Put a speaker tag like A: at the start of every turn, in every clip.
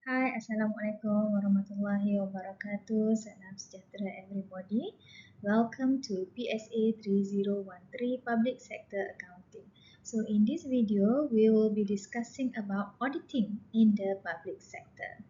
A: Hai, Assalamualaikum warahmatullahi wabarakatuh. Salam sejahtera everybody. Welcome to PSA 3013 Public Sector Accounting. So in this video, we will be discussing about auditing in the public sector.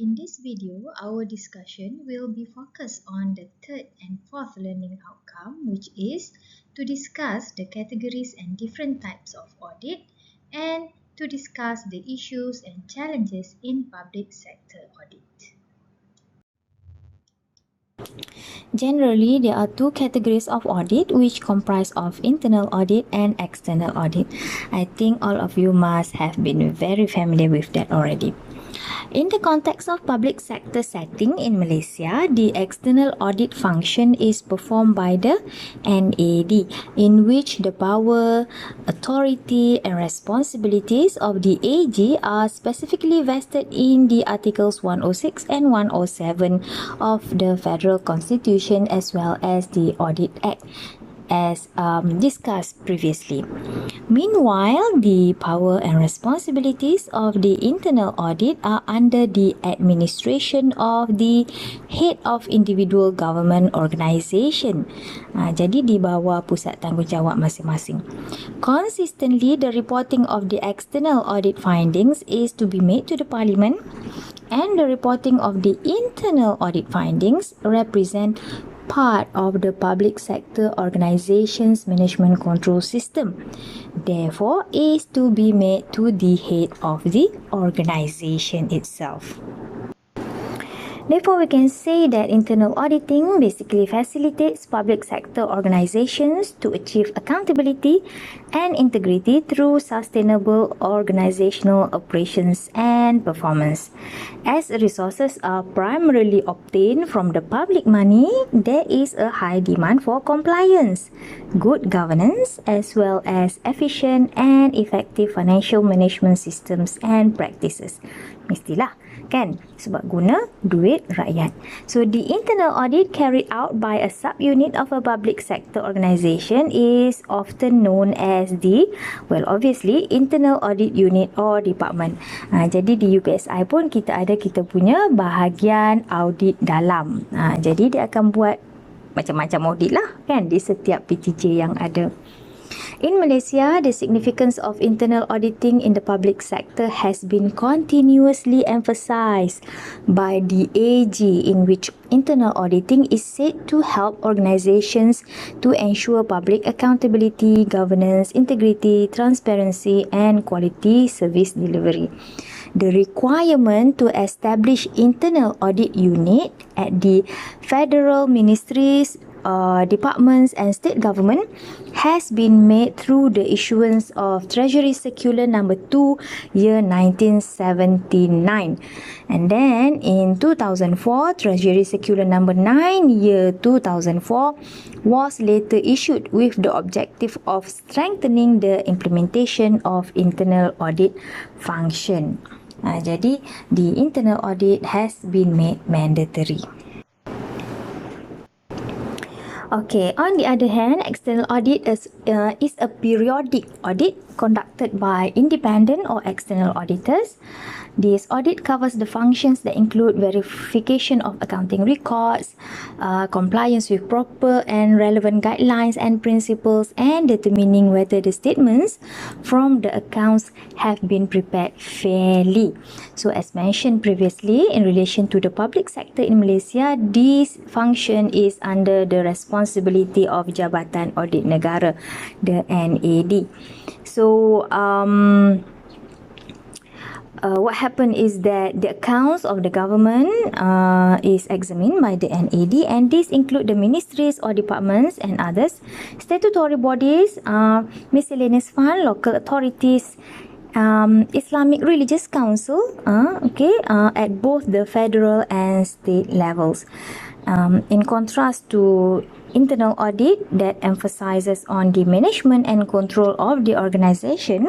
A: In this video, our discussion will be focused on the third and fourth learning outcome, which is to discuss the categories and different types of audit and to discuss the issues and challenges in public sector audit.
B: Generally, there are two categories of audit which comprise of internal audit and external audit. I think all of you must have been very familiar with that already. In the context of public sector setting in Malaysia, the external audit function is performed by the NAD, in which the power, authority and responsibilities of the AG are specifically vested in the Articles 106 and 107 of the Federal Constitution as well as the Audit Act, as discussed previously. Meanwhile, the power and responsibilities of the internal audit are under the administration of the head of individual government organisation. Jadi di bawah pusat tanggungjawab masing-masing. Consistently, the reporting of the external audit findings is to be made to the Parliament, and the reporting of the internal audit findings represent part of the public sector organization's management control system. Therefore, is to be made to the head of the organization itself. Therefore, we can say that internal auditing basically facilitates public sector organizations to achieve accountability and integrity through sustainable organizational operations and performance. As resources are primarily obtained from the public money, there is a high demand for compliance, good governance, as well as efficient and effective financial management systems and practices. Mestilah, kan? Sebab guna duit rakyat. So, the internal audit carried out by a subunit of a public sector organisation is often known as the, well, obviously, internal audit unit or department. Jadi, di UPSI pun kita punya bahagian audit dalam. Jadi, dia akan buat macam-macam audit lah, kan, di setiap PTJ yang ada. In Malaysia, the significance of internal auditing in the public sector has been continuously emphasized by the AG, in which internal auditing is said to help organizations to ensure public accountability, governance, integrity, transparency and quality service delivery. The requirement to establish internal audit unit at the federal ministries, departments and state government has been made through the issuance of Treasury Circular number 2 year 1979, and then in 2004 Treasury Circular number 9 year 2004 was later issued with the objective of strengthening the implementation of internal audit function. Jadi the internal audit has been made mandatory. Okay, on the other hand, external audit is a periodic audit conducted by independent or external auditors. This audit covers the functions that include verification of accounting records, compliance with proper and relevant guidelines and principles, and determining whether the statements from the accounts have been prepared fairly. So, as mentioned previously, in relation to the public sector in Malaysia, this function is under the responsibility of Jabatan Audit Negara, the NAD. So, what happened is that the accounts of the government is examined by the NAD, and these include the ministries or departments and others, statutory bodies, miscellaneous fund, local authorities, Islamic Religious Council, at both the federal and state levels. In contrast to internal audit that emphasizes on the management and control of the organization,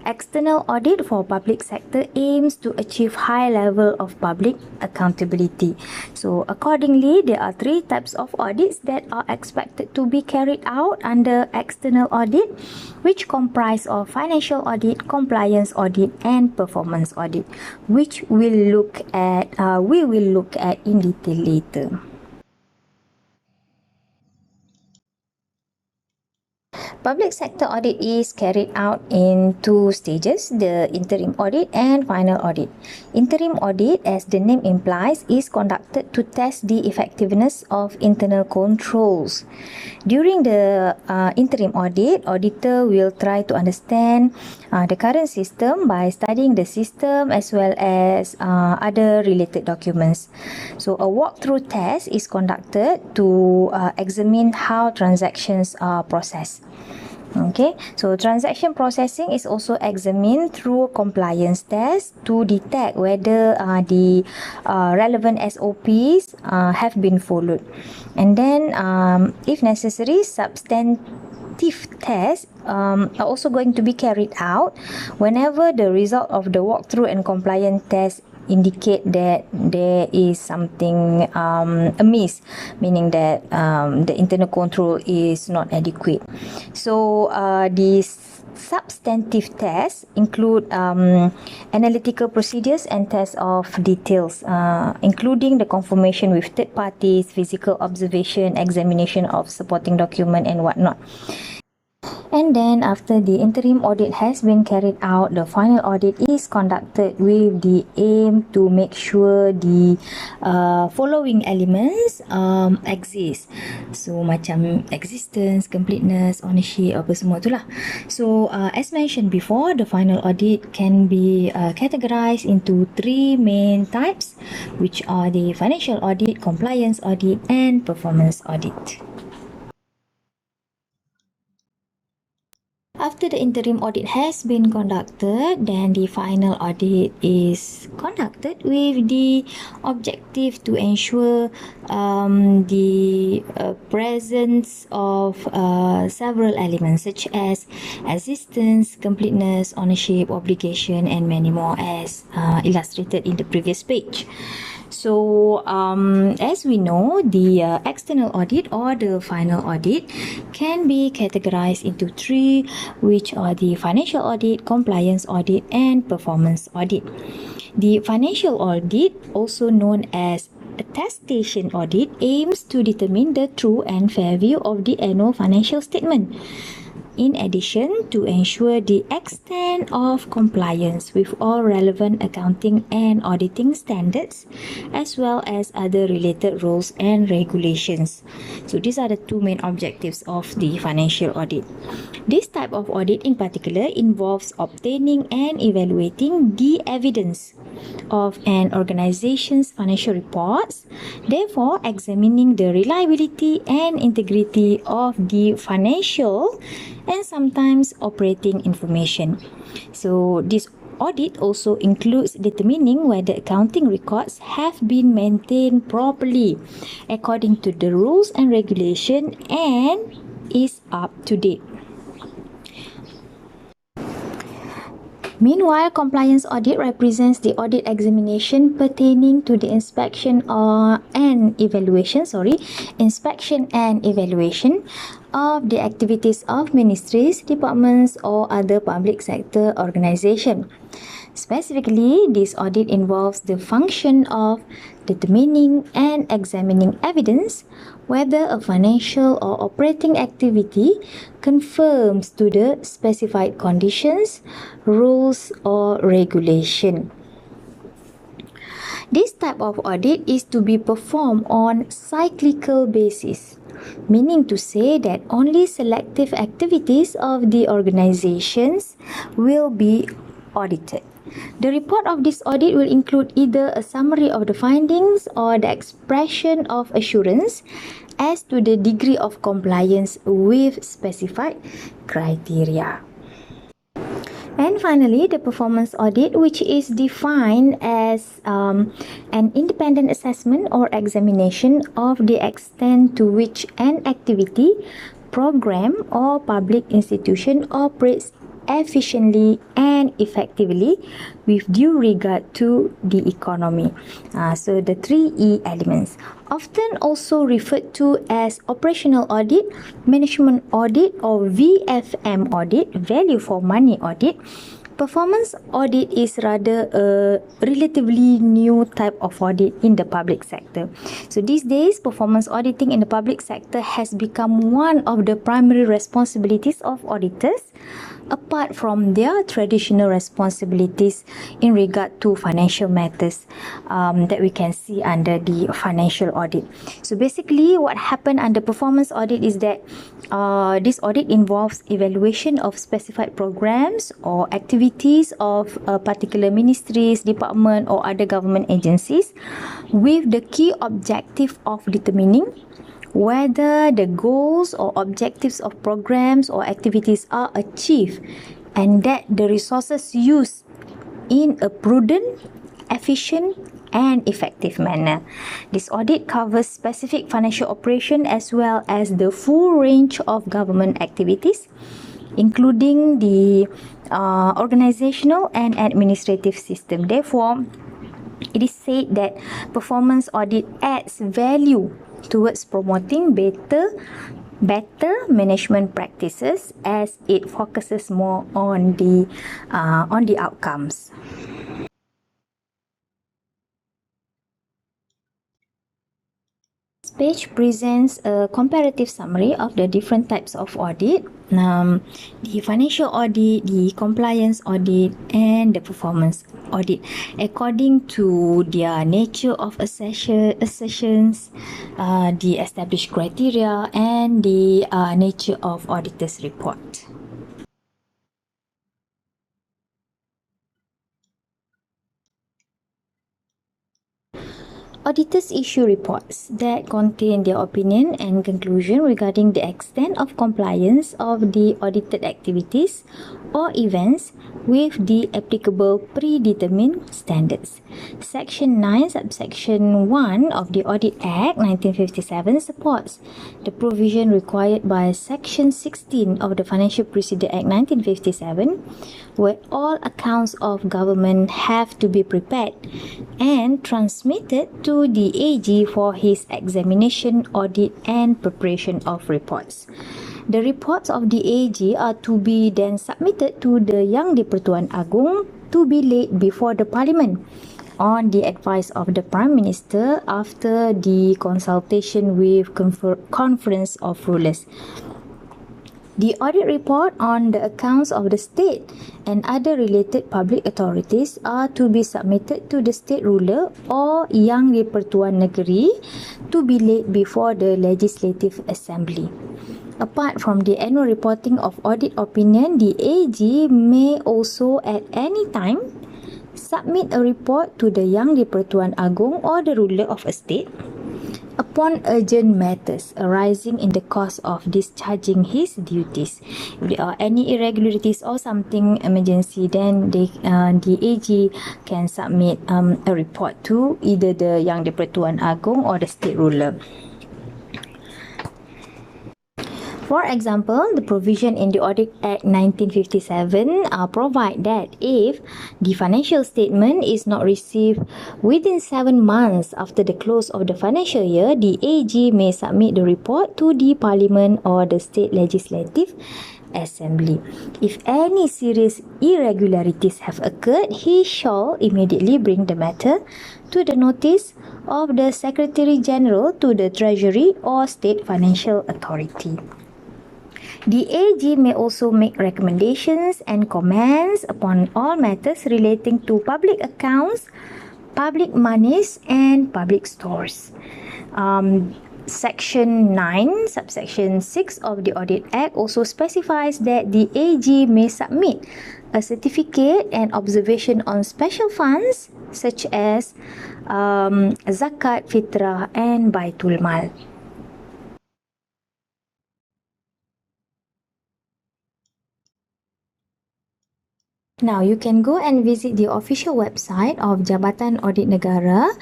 B: External audit for public sector aims to achieve high level of public accountability. So accordingly, there are three types of audits that are expected to be carried out under external audit, which comprise of financial audit, compliance audit, and performance audit, which we will look at in detail later. Public sector audit is carried out in two stages, the interim audit and final audit. Interim audit, as the name implies, is conducted to test the effectiveness of internal controls. During the interim audit, auditor will try to understand the current system by studying the system as well as other related documents. So a walkthrough test is conducted to examine how transactions are processed. Okay, so transaction processing is also examined through compliance tests to detect whether the relevant SOPs have been followed. And then, if necessary, substantive tests are also going to be carried out whenever the result of the walkthrough and compliance test indicate that there is something amiss, meaning that the internal control is not adequate. So these substantive tests include analytical procedures and tests of details, including the confirmation with third parties, physical observation, examination of supporting document and whatnot. And then after the interim audit has been carried out, the final audit is conducted with the aim to make sure the following elements exist. So macam existence, completeness, ownership, apa semua tu lah. So as mentioned before, the final audit can be categorized into three main types, which are the financial audit, compliance audit, and performance audit. After the interim audit has been conducted, then the final audit is conducted with the objective to ensure the presence of several elements such as existence, completeness, ownership, obligation, and many more as illustrated in the previous page. So, as we know, the external audit or the final audit can be categorized into three, which are the financial audit, compliance audit, and performance audit. The financial audit, also known as attestation audit, aims to determine the true and fair view of the annual financial statement. In addition, to ensure the extent of compliance with all relevant accounting and auditing standards, as well as other related rules and regulations. So these are the two main objectives of the financial audit. This type of audit in particular involves obtaining and evaluating the evidence of an organization's financial reports, therefore examining the reliability and integrity of the financial and sometimes operating information. So this audit also includes determining whether accounting records have been maintained properly according to the rules and regulation and is up to date. Meanwhile, compliance audit represents the audit examination pertaining to the inspection and evaluation of the activities of ministries, departments, or other public sector organization. Specifically, this audit involves the function of determining and examining evidence whether a financial or operating activity conforms to the specified conditions, rules, or regulation. This type of audit is to be performed on cyclical basis, meaning to say that only selective activities of the organizations will be audited. The report of this audit will include either a summary of the findings or the expression of assurance as to the degree of compliance with specified criteria. And finally, the performance audit, which is defined as an independent assessment or examination of the extent to which an activity, program, or public institution operates efficiently and effectively with due regard to the economy. So the 3E elements, often also referred to as operational audit, management audit, or VFM audit, value for money audit. Performance audit is rather a relatively new type of audit in the public sector. So these days, performance auditing in the public sector has become one of the primary responsibilities of auditors, apart from their traditional responsibilities in regard to financial matters that we can see under the financial audit. So basically, what happened under performance audit is that this audit involves evaluation of specified programs or activities of particular ministries, department, or other government agencies with the key objective of determining whether the goals or objectives of programs or activities are achieved and that the resources used in a prudent, efficient, and effective manner. This audit covers specific financial operation as well as the full range of government activities, including the organizational and administrative system. Therefore, it is said that performance audit adds value towards promoting better management practices as it focuses more on the outcomes. This page presents a comparative summary of the different types of audit, the financial audit, the compliance audit, and the performance audit according to their nature of assertions, the established criteria, and the nature of auditor's report. Auditors issue reports that contain their opinion and conclusion regarding the extent of compliance of the audited activities or events with the applicable predetermined standards. Section 9, subsection 1 of the Audit Act 1957 supports the provision required by Section 16 of the Financial Procedure Act 1957, where all accounts of government have to be prepared and transmitted to the AG for his examination, audit, and preparation of reports. The reports of the AG are to be then submitted to the Yang di-Pertuan Agong to be laid before the Parliament on the advice of the Prime Minister after the consultation with Conference of Rulers. The audit report on the accounts of the state and other related public authorities are to be submitted to the state ruler or Yang di-Pertuan Negeri to be laid before the Legislative Assembly. Apart from the annual reporting of audit opinion, the AG may also at any time submit a report to the Yang di-Pertuan Agong or the ruler of a state upon urgent matters arising in the course of discharging his duties. If there are any irregularities or something emergency, then the AG can submit a report to either the Yang di-Pertuan Agong or the state ruler. For example, the provision in the Audit Act 1957 provide that if the financial statement is not received within 7 months after the close of the financial year, the AG may submit the report to the Parliament or the State Legislative Assembly. If any serious irregularities have occurred, he shall immediately bring the matter to the notice of the Secretary General to the Treasury or State Financial Authority. The AG may also make recommendations and comments upon all matters relating to public accounts, public monies, and public stores. Section 9, subsection 6 of the Audit Act also specifies that the AG may submit a certificate and observation on special funds such as zakat, fitrah, and baitul mal. Now, you can go and visit the official website of Jabatan Audit Negara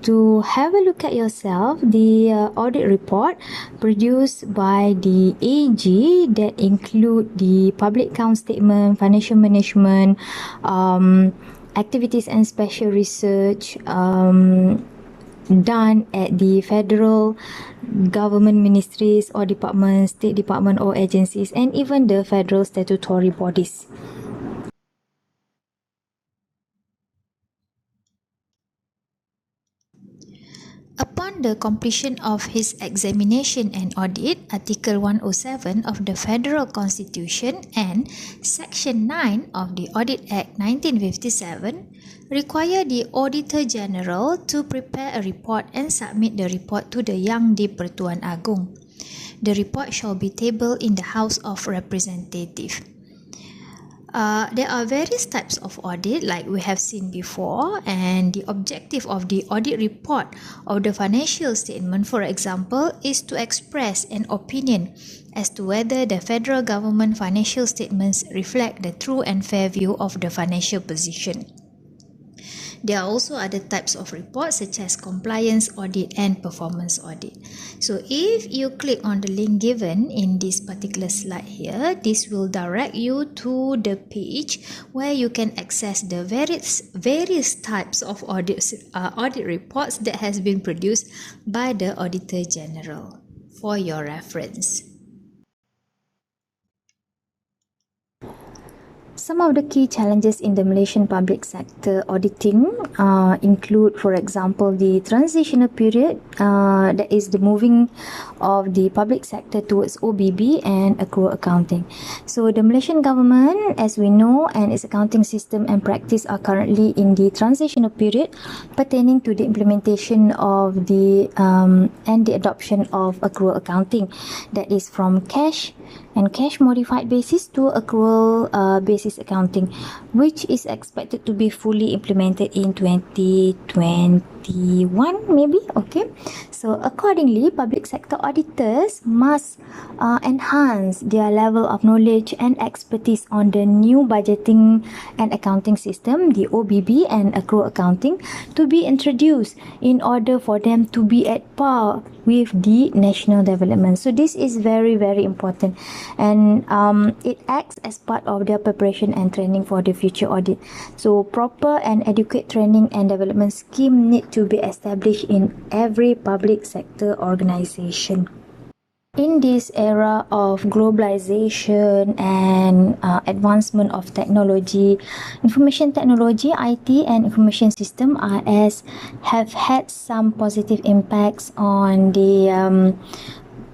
B: to have a look at yourself the audit report produced by the AG that include the public account statement, financial management, activities and special research, done at the federal government ministries or departments, state department or agencies, and even the federal statutory bodies. Upon the completion of his examination and audit, Article 107 of the Federal Constitution and Section 9 of the Audit Act 1957 require the Auditor General to prepare a report and submit the report to the Yang di-Pertuan Agong. The report shall be tabled in the House of Representatives. There are various types of audit like we have seen before, and the objective of the audit report of the financial statement, for example, is to express an opinion as to whether the federal government financial statements reflect the true and fair view of the financial position. There are also other types of reports such as compliance audit and performance audit. So if you click on the link given in this particular slide here, this will direct you to the page where you can access the various types of audit reports that has been produced by the Auditor General for your reference. Some of the key challenges in the Malaysian public sector auditing include, for example, the transitional period, that is the moving of the public sector towards OBB and accrual accounting. So the Malaysian government, as we know, and its accounting system and practice are currently in the transitional period pertaining to the implementation of the and the adoption of accrual accounting, that is from cash and cash modified basis to accrual basis accounting, which is expected to be fully implemented in 2021 maybe. Okay, so accordingly, public sector auditors must enhance their level of knowledge and expertise on the new budgeting and accounting system, the OBB and accrual accounting, to be introduced in order for them to be at par with the national development. So this is very, very important, and it acts as part of their preparation and training for the future audit. So proper and adequate training and development scheme need to be established in every public sector organization. In this era of globalization and advancement of technology, information technology, IT and information system (IS) have had some positive impacts on the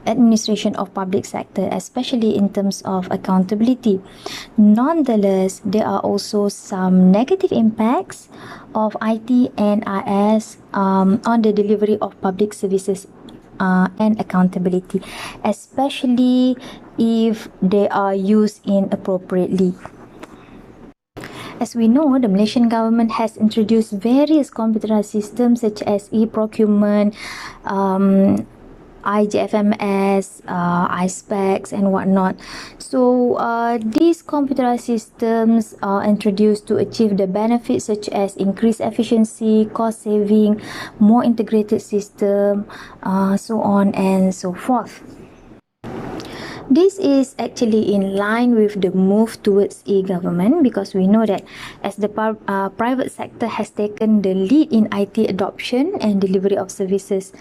B: administration of public sector, especially in terms of accountability. Nonetheless, there are also some negative impacts of IT and IS on the delivery of public services and accountability, especially if they are used inappropriately. As we know, the Malaysian government has introduced various computerized systems such as e-procurement, IGFMS, iSpecs and whatnot. So these computerized systems are introduced to achieve the benefits such as increased efficiency, cost saving, more integrated system, so on and so forth. This is actually in line with the move towards e-government, because we know that as the private sector has taken the lead in IT adoption and delivery of services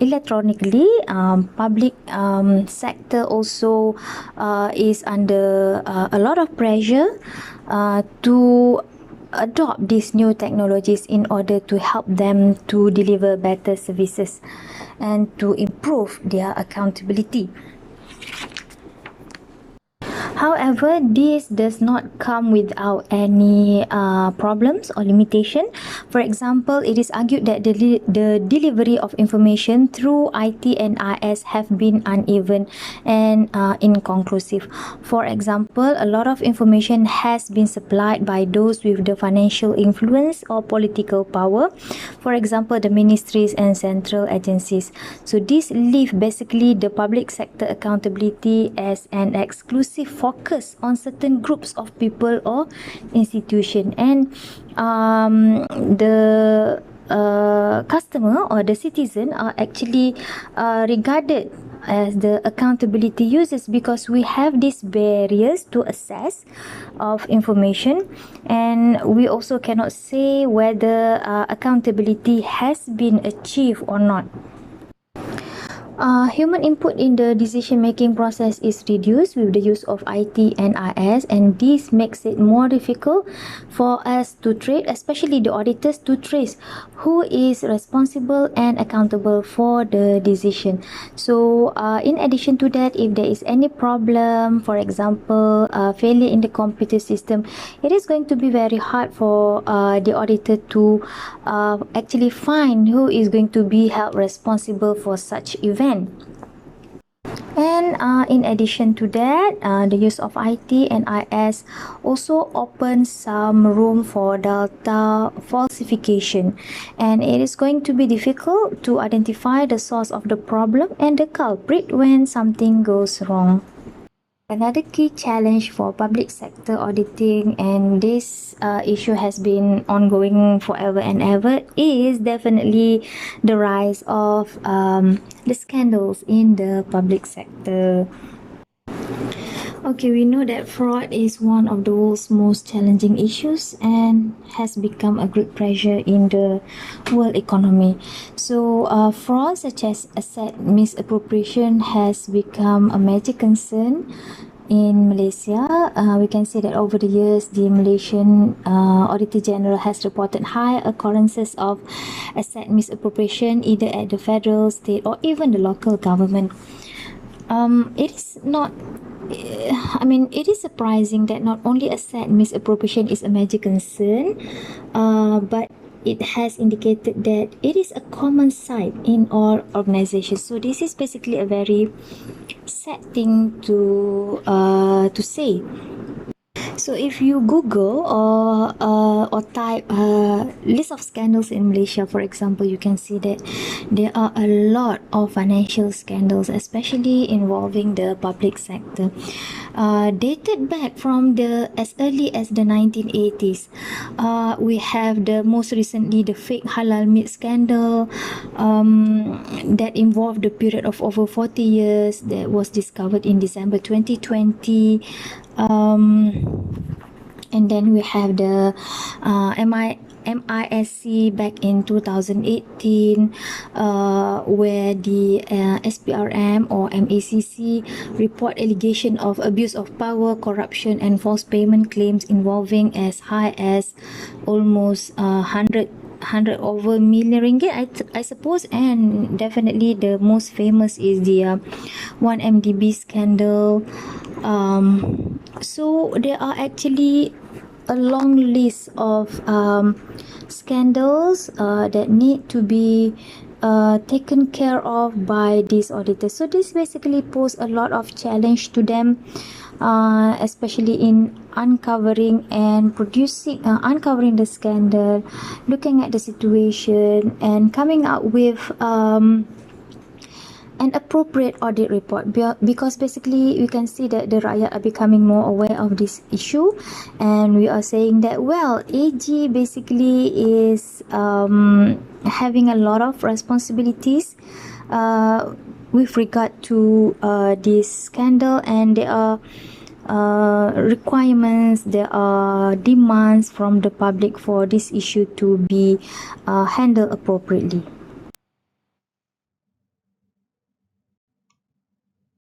B: electronically, public sector also is under a lot of pressure to adopt these new technologies in order to help them to deliver better services and to improve their accountability. However, this does not come without any problems or limitation. For example, it is argued that the delivery of information through IT and IS have been uneven and inconclusive. For example, a lot of information has been supplied by those with the financial influence or political power. For example, the ministries and central agencies. So this leave basically the public sector accountability as an exclusive focus on certain groups of people or institution, and the customer or the citizen are actually regarded as the accountability users, because we have these barriers to access of information, and we also cannot say whether accountability has been achieved or not. Human input in the decision-making process is reduced with the use of IT and IS, and this makes it more difficult for us to trace, especially the auditors, to trace who is responsible and accountable for the decision. So, in addition to that, if there is any problem, for example, failure in the computer system, it is going to be very hard for the auditor to actually find who is going to be held responsible for such event. And in addition to that, the use of IT and IS also opens some room for data falsification, and it is going to be difficult to identify the source of the problem and the culprit when something goes wrong. Another key challenge for public sector auditing, and this issue has been ongoing forever and ever, is definitely the rise of the scandals in the public sector. Okay, we know that fraud is one of the world's most challenging issues and has become a great pressure in the world economy. So, fraud such as asset misappropriation has become a major concern in Malaysia. We can say that over the years, the Malaysian Auditor General has reported high occurrences of asset misappropriation either at the federal, state, or even the local government. It is not it is surprising that not only asset misappropriation is a major concern, but it has indicated that it is a common sight in all organizations. So this is basically a very sad thing to say. So if you Google or type list of scandals in Malaysia, for example, you can see that there are a lot of financial scandals, especially involving the public sector, dated back from as early as the 1980s. We have most recently the fake halal meat scandal that involved the period of over 40 years, that was discovered in December 2020. And then we have the MISC back in 2018, where the SPRM or MACC report allegation of abuse of power, corruption, and false payment claims involving as high as almost 100 over million ringgit, I suppose. And definitely the most famous is the 1MDB scandal. So there are actually a long list of scandals that need to be taken care of by these auditors. So this basically poses a lot of challenge to them, especially in uncovering and uncovering the scandal, looking at the situation, and coming up with an appropriate audit report, because basically we can see that the rakyat are becoming more aware of this issue, and we are saying that, well, AG basically is having a lot of responsibilities with regard to this scandal, and there are requirements, there are demands from the public for this issue to be handled appropriately.